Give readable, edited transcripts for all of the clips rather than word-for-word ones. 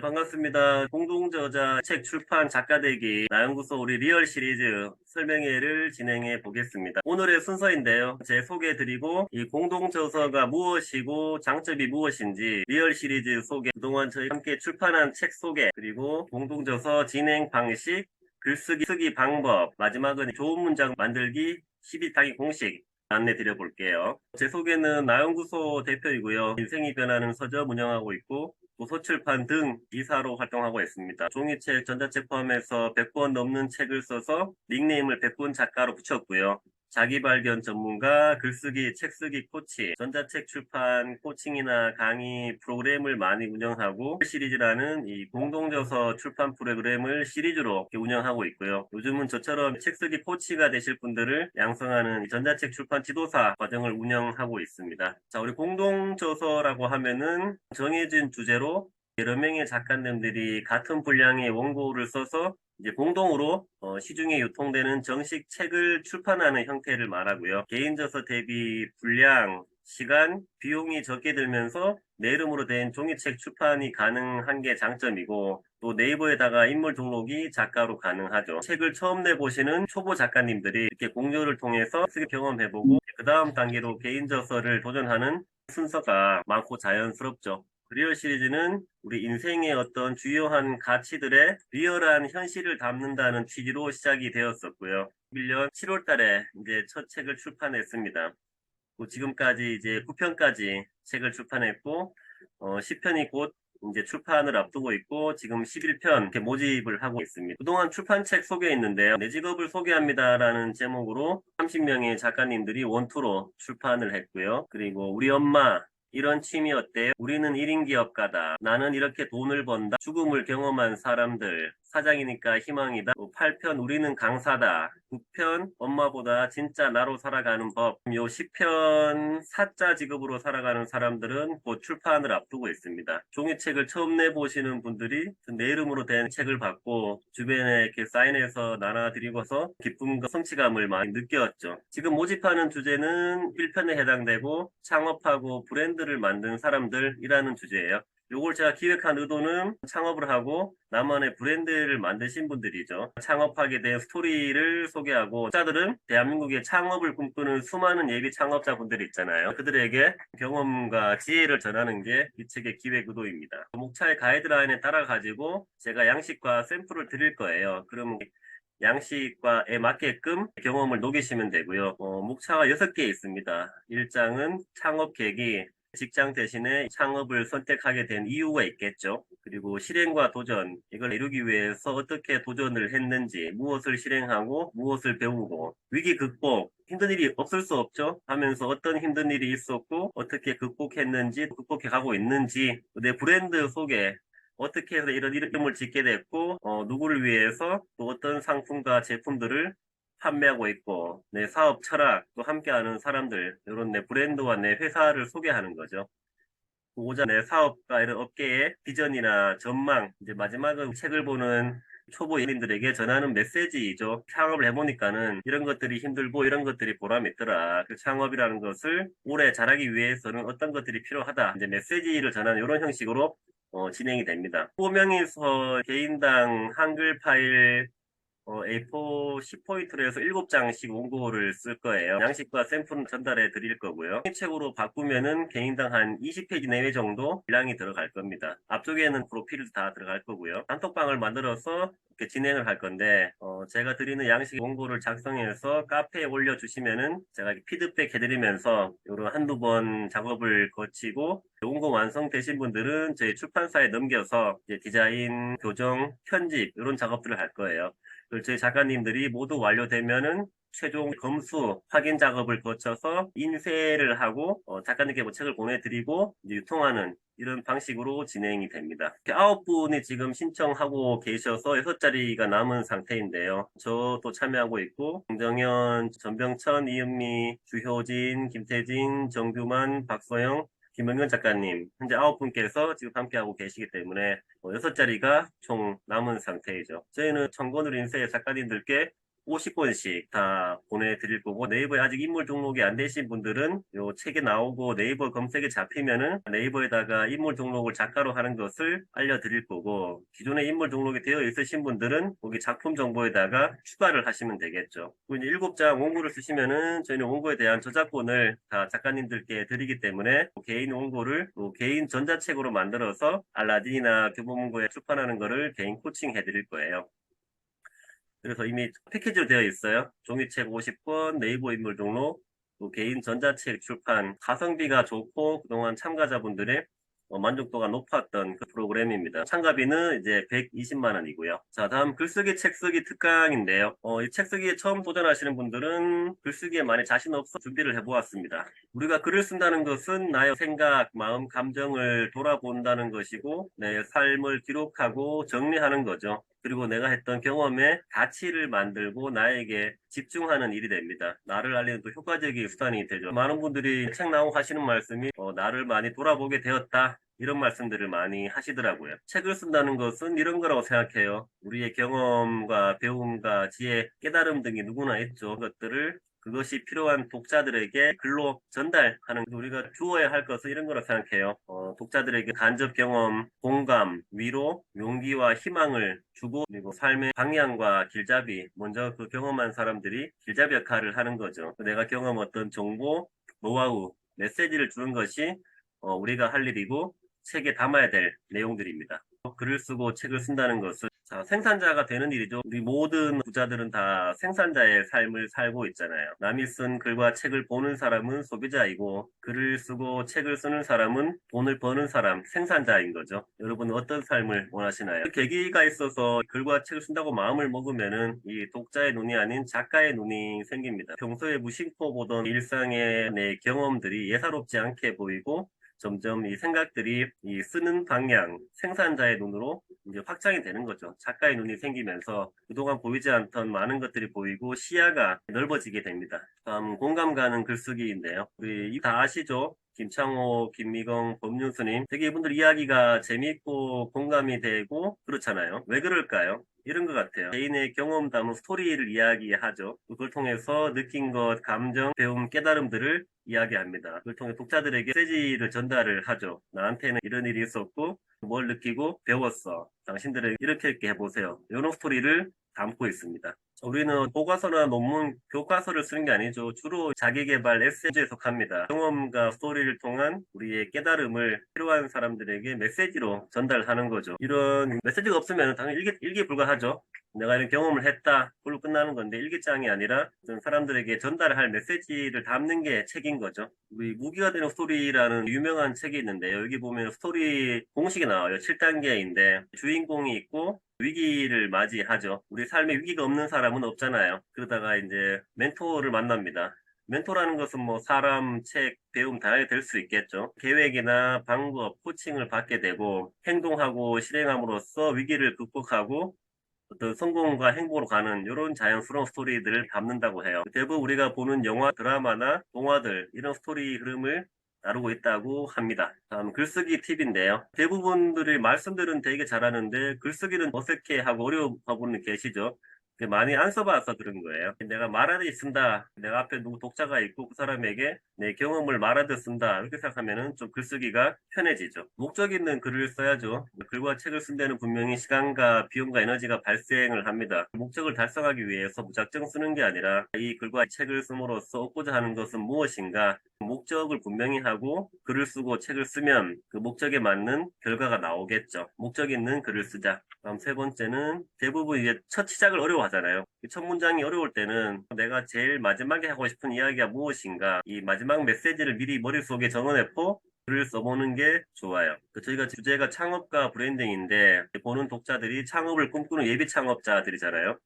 반갑습니다. 공동저자 책 출판 작가되기 나연구소 우리 리얼 시리즈 설명회를 진행해 보겠습니다. 오늘의 순서인데요. 제 소개드리고 이 공동저서가 무엇이고 장점이 무엇인지 리얼 시리즈 소개, 그동안 저희 함께 출판한 책 소개, 그리고 공동저서 진행 방식, 글쓰기 쓰기 방법, 마지막은 좋은 문장 만들기 12단계 공식 안내 드려볼게요. 제 소개는 나연구소 대표이고요. 인생이 변하는 서점 운영하고 있고 도서출판 등 이사로 활동하고 있습니다. 종이책, 전자책 포함해서 100권 넘는 책을 써서 닉네임을 100권 작가로 붙였고요. 자기발견 전문가, 글쓰기, 책쓰기 코치, 전자책 출판 코칭이나 강의 프로그램을 많이 운영하고 시리즈라는 이 공동저서 출판 프로그램을 시리즈로 운영하고 있고요. 요즘은 저처럼 책쓰기 코치가 되실 분들을 양성하는 전자책 출판 지도사 과정을 운영하고 있습니다. 자, 우리 공동저서라고 하면은 정해진 주제로 여러 명의 작가님들이 같은 분량의 원고를 써서 이제 공동으로 시중에 유통되는 정식 책을 출판하는 형태를 말하고요. 개인저서 대비 분량, 시간, 비용이 적게 들면서 내 이름으로 된 종이책 출판이 가능한 게 장점이고, 또 네이버에다가 인물 등록이 작가로 가능하죠. 책을 처음 내보시는 초보 작가님들이 이렇게 공모를 통해서 쓰기 경험해보고 그 다음 단계로 개인저서를 도전하는 순서가 많고 자연스럽죠. 리얼 시리즈는 우리 인생의 어떤 주요한 가치들의 리얼한 현실을 담는다는 취지로 시작이 되었었고요. 1년 7월 달에 이제 첫 책을 출판했습니다. 지금까지 이제 9편까지 책을 출판했고, 10편이 곧 이제 출판을 앞두고 있고, 지금 11편 이렇게 모집을 하고 있습니다. 그동안 출판책 소개했는데요. 내 직업을 소개합니다라는 제목으로 30명의 작가님들이 원투로 출판을 했고요. 그리고 우리 엄마, 이런 취미 어때요? 우리는 1인 기업가다. 나는 이렇게 돈을 번다. 죽음을 경험한 사람들. 사장이니까 희망이다. 8편 우리는 강사다. 9편 엄마보다 진짜 나로 살아가는 법. 요 10편 사자 직업으로 살아가는 사람들은 곧 출판을 앞두고 있습니다. 종이책을 처음 내보시는 분들이 내 이름으로 된 책을 받고 주변에 이렇게 사인해서 나눠드리고서 기쁨과 성취감을 많이 느꼈죠. 지금 모집하는 주제는 1편에 해당되고 창업하고 브랜드를 만든 사람들이라는 주제예요. 요걸 제가 기획한 의도는 창업을 하고 나만의 브랜드를 만드신 분들이죠. 창업하게 된 스토리를 소개하고 자들은 대한민국의 창업을 꿈꾸는 수많은 예비 창업자분들이 있잖아요. 그들에게 경험과 지혜를 전하는 게 이 책의 기획 의도입니다. 목차의 가이드라인에 따라 가지고 제가 양식과 샘플을 드릴 거예요. 그럼 양식과에 맞게끔 경험을 녹이시면 되고요. 목차가 6개 있습니다. 1장은 창업 계기, 직장 대신에 창업을 선택하게 된 이유가 있겠죠. 그리고 실행과 도전, 이걸 이루기 위해서 어떻게 도전을 했는지, 무엇을 실행하고 무엇을 배우고, 위기 극복, 힘든 일이 없을 수 없죠. 하면서 어떤 힘든 일이 있었고 어떻게 극복했는지, 극복해 가고 있는지, 내 브랜드 소개, 어떻게 해서 이런 이름을 짓게 됐고, 누구를 위해서 또 어떤 상품과 제품들을 판매하고 있고, 내 사업 철학, 또 함께하는 사람들, 이런 내 브랜드와 내 회사를 소개하는 거죠. 고자 내 사업과 이런 업계의 비전이나 전망, 이제 마지막은 책을 보는 초보 연인들에게 전하는 메시지이죠. 창업을 해보니까는 이런 것들이 힘들고 이런 것들이 보람이 있더라. 그 창업이라는 것을 오래 잘하기 위해서는 어떤 것들이 필요하다. 이제 메시지를 전하는 이런 형식으로 진행이 됩니다. 5명이서 개인당 한글 파일 A4 10포인트로 해서 7장씩 원고를 쓸 거예요. 양식과 샘플은 전달해 드릴 거고요. 책으로 바꾸면은 개인당 한 20페이지 내외 정도 분량이 들어갈 겁니다. 앞쪽에는 프로필도 다 들어갈 거고요. 단톡방을 만들어서 이렇게 진행을 할 건데, 제가 드리는 양식 원고를 작성해서 카페에 올려주시면은 제가 피드백 해드리면서 요런 한두 번 작업을 거치고 원고 완성되신 분들은 저희 출판사에 넘겨서 이제 디자인, 교정, 편집 이런 작업들을 할 거예요. 저희 작가님들이 모두 완료되면은 최종 검수 확인 작업을 거쳐서 인쇄를 하고 작가님께 뭐 책을 보내드리고 이제 유통하는 이런 방식으로 진행이 됩니다. 9분이 지금 신청하고 계셔서 6자리가 남은 상태인데요. 저도 참여하고 있고 정정현, 전병천, 이은미, 주효진, 김태진, 정규만, 박소영, 김영현 작가님, 현재 9분께서 지금 함께하고 계시기 때문에 6자리가 총 남은 상태이죠. 저희는 청건을 인쇄 작가님들께 50권씩 다 보내드릴 거고, 네이버에 아직 인물 등록이 안 되신 분들은 요 책에 나오고 네이버 검색에 잡히면은 네이버에다가 인물 등록을 작가로 하는 것을 알려드릴 거고, 기존에 인물 등록이 되어 있으신 분들은 거기 작품 정보에다가 추가를 하시면 되겠죠. 그리고 이제 7장 원고를 쓰시면은 저희는 원고에 대한 저작권을 다 작가님들께 드리기 때문에 개인 원고를 또 개인 전자책으로 만들어서 알라딘이나 교보문고에 출판하는 거를 개인 코칭 해드릴 거예요. 그래서 이미 패키지로 되어 있어요. 종이책 50권, 네이버 인물 등록, 또 개인 전자책 출판, 가성비가 좋고 그동안 참가자분들의 만족도가 높았던 그 프로그램입니다. 참가비는 이제 120만 원이고요. 자, 다음 글쓰기 책쓰기 특강인데요. 이 책쓰기에 처음 도전하시는 분들은 글쓰기에 많이 자신 없어 준비를 해보았습니다. 우리가 글을 쓴다는 것은 나의 생각, 마음, 감정을 돌아본다는 것이고 내 삶을 기록하고 정리하는 거죠. 그리고 내가 했던 경험에 가치를 만들고 나에게 집중하는 일이 됩니다. 나를 알리는 또 효과적인 수단이 되죠. 많은 분들이 책 나오고 하시는 말씀이 나를 많이 돌아보게 되었다. 이런 말씀들을 많이 하시더라고요. 책을 쓴다는 것은 이런 거라고 생각해요. 우리의 경험과 배움과 지혜, 깨달음 등이 누구나 있죠. 그것이 필요한 독자들에게 글로 전달하는, 우리가 주어야 할 것은 이런 거라고 생각해요. 독자들에게 간접 경험, 공감, 위로, 용기와 희망을 주고, 그리고 삶의 방향과 길잡이, 먼저 그 경험한 사람들이 길잡이 역할을 하는 거죠. 내가 경험 어떤 정보, 노하우, 메시지를 주는 것이 우리가 할 일이고 책에 담아야 될 내용들입니다. 글을 쓰고 책을 쓴다는 것은 생산자가 되는 일이죠. 우리 모든 부자들은 다 생산자의 삶을 살고 있잖아요. 남이 쓴 글과 책을 보는 사람은 소비자이고, 글을 쓰고 책을 쓰는 사람은 돈을 버는 사람, 생산자인 거죠. 여러분은 어떤 삶을 원하시나요? 계기가 있어서 글과 책을 쓴다고 마음을 먹으면은 이 독자의 눈이 아닌 작가의 눈이 생깁니다. 평소에 무심코 보던 일상의 내 경험들이 예사롭지 않게 보이고, 점점 이 생각들이 이 쓰는 방향, 생산자의 눈으로 이제 확장이 되는 거죠. 작가의 눈이 생기면서 그동안 보이지 않던 많은 것들이 보이고 시야가 넓어지게 됩니다. 다음 공감 가는 글쓰기인데요. 우리 다 아시죠? 김창호, 김미경, 법륜스님, 되게 이분들 이야기가 재미있고 공감이 되고 그렇잖아요. 왜 그럴까요? 이런 것 같아요. 개인의 경험 담은 스토리를 이야기하죠. 그걸 통해서 느낀 것, 감정, 배움, 깨달음들을 이야기합니다. 그걸 통해 독자들에게 메시지를 전달을 하죠. 나한테는 이런 일이 있었고 뭘 느끼고 배웠어. 당신들은 이렇게 해보세요. 이런 스토리를 담고 있습니다. 우리는 교과서나 논문, 교과서를 쓰는 게 아니죠. 주로 자기계발 에세이에 속합니다. 경험과 스토리를 통한 우리의 깨달음을 필요한 사람들에게 메시지로 전달하는 거죠. 이런 메시지가 없으면 당연히 일기불가하죠. 내가 이런 경험을 했다. 그걸로 끝나는 건데 일기장이 아니라 사람들에게 전달할 메시지를 담는 게 책인 거죠. 우리 무기가 되는 스토리라는 유명한 책이 있는데요. 여기 보면 스토리 공식이 나와요. 7단계인데 주인공이 있고 위기를 맞이하죠. 우리 삶에 위기가 없는 사람은 없잖아요. 그러다가 이제 멘토를 만납니다. 멘토라는 것은 뭐 사람, 책, 배움 다양하게 될 수 있겠죠. 계획이나 방법, 코칭을 받게 되고 행동하고 실행함으로써 위기를 극복하고 어떤 성공과 행복으로 가는 이런 자연스러운 스토리들을 담는다고 해요. 대부분 우리가 보는 영화, 드라마나 동화들 이런 스토리 흐름을 다루고 있다고 합니다. 다음 글쓰기 팁인데요. 대부분들이 말씀들은 되게 잘하는데 글쓰기는 어색해하고 어려워하고 분이 계시죠. 많이 안 써봐서 그런 거예요. 내가 말하듯이 쓴다. 내가 앞에 누구 독자가 있고 그 사람에게 내 경험을 말하듯 쓴다. 이렇게 생각하면은 좀 글쓰기가 편해지죠. 목적 있는 글을 써야죠. 글과 책을 쓴 데는 분명히 시간과 비용과 에너지가 발생을 합니다. 목적을 달성하기 위해서 무작정 쓰는 게 아니라 이 글과 책을 씀으로써 얻고자 하는 것은 무엇인가 목적을 분명히 하고 글을 쓰고 책을 쓰면 그 목적에 맞는 결과가 나오겠죠. 목적 있는 글을 쓰자. 다음 세 번째는 대부분 이제 첫 시작을 어려워하잖아요. 첫 문장이 어려울 때는 내가 제일 마지막에 하고 싶은 이야기가 무엇인가 이 마지막 메시지를 미리 머릿속에 정해놓고 글을 써보는 게 좋아요. 저희가 주제가 창업과 브랜딩인데 보는 독자들이 창업을 꿈꾸는 예비 창업자들이잖아요.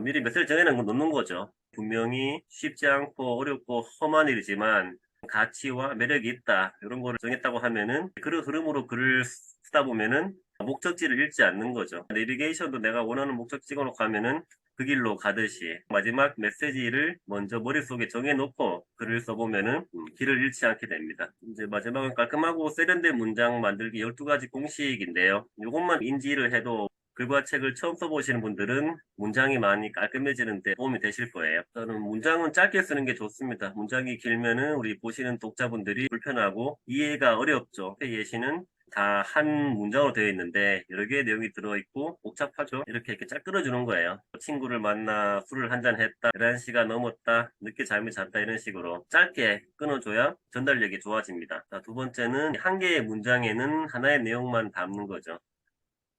미리 메시지를 정해놓는 거죠. 분명히 쉽지 않고 어렵고 험한 일이지만 가치와 매력이 있다. 이런 거를 정했다고 하면은 그런 흐름으로 글을 쓰다 보면은 목적지를 잃지 않는 거죠. 내비게이션도 내가 원하는 목적 찍어놓고 하면은 그 길로 가듯이 마지막 메시지를 먼저 머릿속에 정해놓고 글을 써보면은 길을 잃지 않게 됩니다. 이제 마지막은 깔끔하고 세련된 문장 만들기 12가지 공식인데요. 이것만 인지를 해도 글과 책을 처음 써보시는 분들은 문장이 많이 깔끔해지는데 도움이 되실 거예요. 저는 문장은 짧게 쓰는 게 좋습니다. 문장이 길면은 우리 보시는 독자분들이 불편하고 이해가 어렵죠. 예시는 다 한 문장으로 되어 있는데 여러 개의 내용이 들어있고 복잡하죠. 이렇게 잘 끊어주는 거예요. 친구를 만나 술을 한잔 했다. 11시가 넘었다. 늦게 잠이 잤다. 이런 식으로 짧게 끊어줘야 전달력이 좋아집니다. 자, 두 번째는 한 개의 문장에는 하나의 내용만 담는 거죠.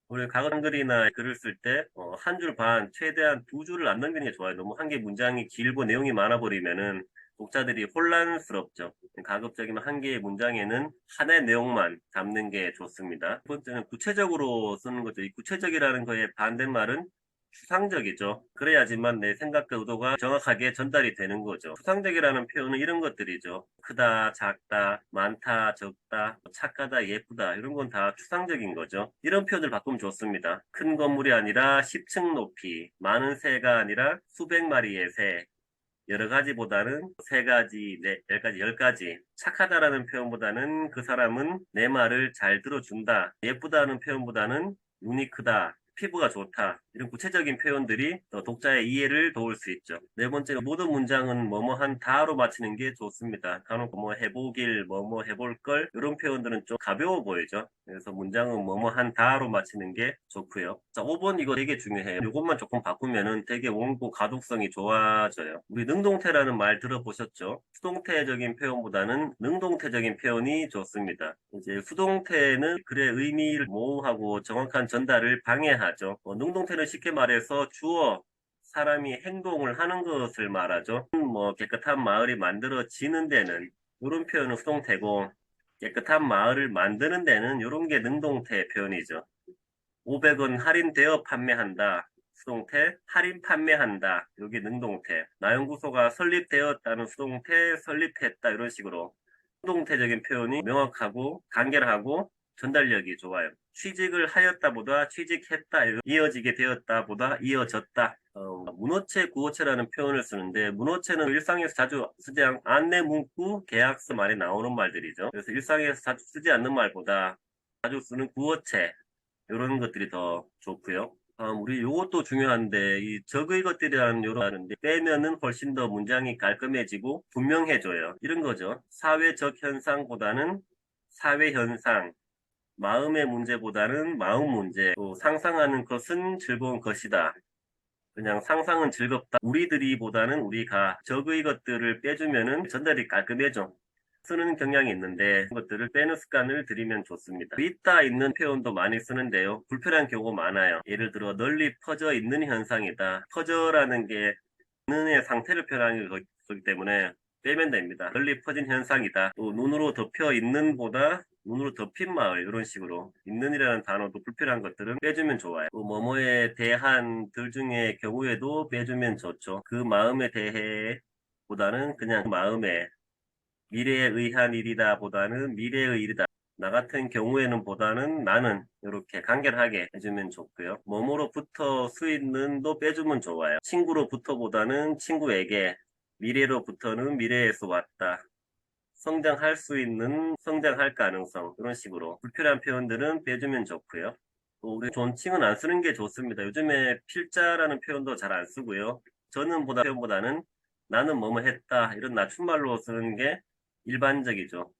우리 가정글이나 글을 쓸 때 한 줄 반, 최대한 두 줄을 안 넘기는 게 좋아요. 너무 한 개 문장이 길고 내용이 많아 버리면은 독자들이 혼란스럽죠. 가급적이면 한 개의 문장에는 하나의 내용만 담는 게 좋습니다. 두 번째는 구체적으로 쓰는 거죠. 이 구체적이라는 거의 반대말은 추상적이죠. 그래야지만 내 생각과 의도가 정확하게 전달이 되는 거죠. 추상적이라는 표현은 이런 것들이죠. 크다, 작다, 많다, 적다, 착하다, 예쁘다 이런 건 다 추상적인 거죠. 이런 표현을 바꾸면 좋습니다. 큰 건물이 아니라 10층 높이, 많은 새가 아니라 수백 마리의 새, 여러 가지보다는 세 가지, 네, 열 가지. 착하다라는 표현보다는 그 사람은 내 말을 잘 들어준다. 예쁘다는 표현보다는 눈이 크다. 피부가 좋다. 이런 구체적인 표현들이 독자의 이해를 도울 수 있죠. 네 번째로 모든 문장은 뭐뭐한 다로 마치는 게 좋습니다. 간혹 뭐 해보길, 뭐뭐 해볼 걸 이런 표현들은 좀 가벼워 보이죠. 그래서 문장은 뭐뭐한 다로 마치는 게 좋고요. 자, 5번 이거 되게 중요해요. 이것만 조금 바꾸면은 되게 원고 가독성이 좋아져요. 우리 능동태라는 말 들어보셨죠? 수동태적인 표현보다는 능동태적인 표현이 좋습니다. 이제 수동태는 글의 의미를 모호하고 정확한 전달을 방해하죠. 능동태는 쉽게 말해서 주어, 사람이 행동을 하는 것을 말하죠. 뭐 깨끗한 마을이 만들어지는 데는 이런 표현은 수동태고 깨끗한 마을을 만드는 데는 이런 게 능동태 표현이죠. 500원 할인되어 판매한다. 수동태, 할인 판매한다. 여기 능동태. 나연구소가 설립되었다는 수동태, 설립했다. 이런 식으로. 수동태적인 표현이 명확하고 간결하고 전달력이 좋아요. 취직을 하였다보다 취직했다. 이어지게 되었다보다 이어졌다. 문어체, 구어체라는 표현을 쓰는데 문어체는 일상에서 자주 쓰지 않는 안내 문구, 계약서 말에 나오는 말들이죠. 그래서 일상에서 자주 쓰지 않는 말보다 자주 쓰는 구어체, 이런 것들이 더 좋고요. 우리 요것도 중요한데, 이 적의 것들이라는 요런데 빼면은 훨씬 더 문장이 깔끔해지고 분명해져요. 이런 거죠. 사회적 현상보다는 사회 현상, 마음의 문제보다는 마음 문제, 또 상상하는 것은 즐거운 것이다. 그냥 상상은 즐겁다. 우리들이 보다는 우리가 적의 것들을 빼주면은 전달이 깔끔해져. 쓰는 경향이 있는데 그것들을 빼는 습관을 들이면 좋습니다. 있다 있는 표현도 많이 쓰는데요. 불편한 경우가 많아요. 예를 들어 널리 퍼져 있는 현상이다. 퍼져라는 게 있는의 상태를 표현하는 거기 때문에 빼면 됩니다. 널리 퍼진 현상이다. 또 눈으로 덮여 있는 보다 눈으로 덮인 마을 이런 식으로 있는이라는 단어도 불필요한 것들은 빼주면 좋아요. 또 뭐뭐에 대한 들 중에 경우에도 빼주면 좋죠. 그 마음에 대해 보다는 그냥 마음에 미래에 의한 일이다 보다는 미래의 일이다. 나 같은 경우에는 보다는 나는 이렇게 간결하게 해주면 좋고요. 뭐뭐로부터 수있는도 빼주면 좋아요. 친구로부터 보다는 친구에게 미래로부터는 미래에서 왔다. 성장할 수 있는 성장할 가능성 이런 식으로 불필요한 표현들은 빼주면 좋고요. 또 우리 존칭은 안 쓰는 게 좋습니다. 요즘에 필자라는 표현도 잘 안 쓰고요. 저는 보다 표현보다는 나는 뭐뭐 했다 이런 낮춤말로 쓰는 게 일반적이죠.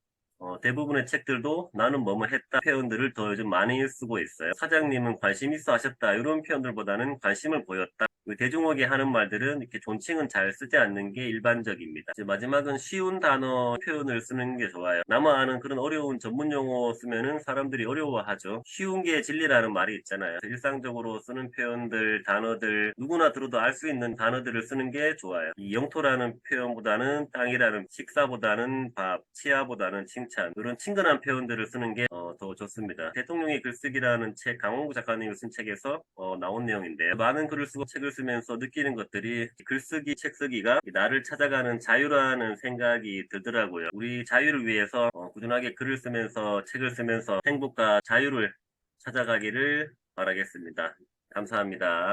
대부분의 책들도 나는 뭐뭐 했다 표현들을 더 요즘 많이 쓰고 있어요. 사장님은 관심 있어 하셨다 이런 표현들보다는 관심을 보였다. 대중어게 하는 말들은 이렇게 존칭은 잘 쓰지 않는 게 일반적입니다. 이제 마지막은 쉬운 단어 표현을 쓰는 게 좋아요. 나만 아는 그런 어려운 전문 용어 쓰면은 사람들이 어려워하죠. 쉬운 게 진리라는 말이 있잖아요. 일상적으로 쓰는 표현들, 단어들 누구나 들어도 알 수 있는 단어들을 쓰는 게 좋아요. 이 영토라는 표현보다는 땅이라는 식사보다는 밥, 치아보다는 칭찬 이런 친근한 표현들을 쓰는 게 더 좋습니다. 대통령의 글쓰기라는 책 강원구 작가님이 쓴 책에서 나온 내용인데요. 많은 글을 쓰고 책을 쓰면서 느끼는 것들이 글쓰기, 책쓰기가 나를 찾아가는 자유라는 생각이 들더라고요. 우리 자유를 위해서 꾸준하게 글을 쓰면서 책을 쓰면서 행복과 자유를 찾아가기를 바라겠습니다. 감사합니다.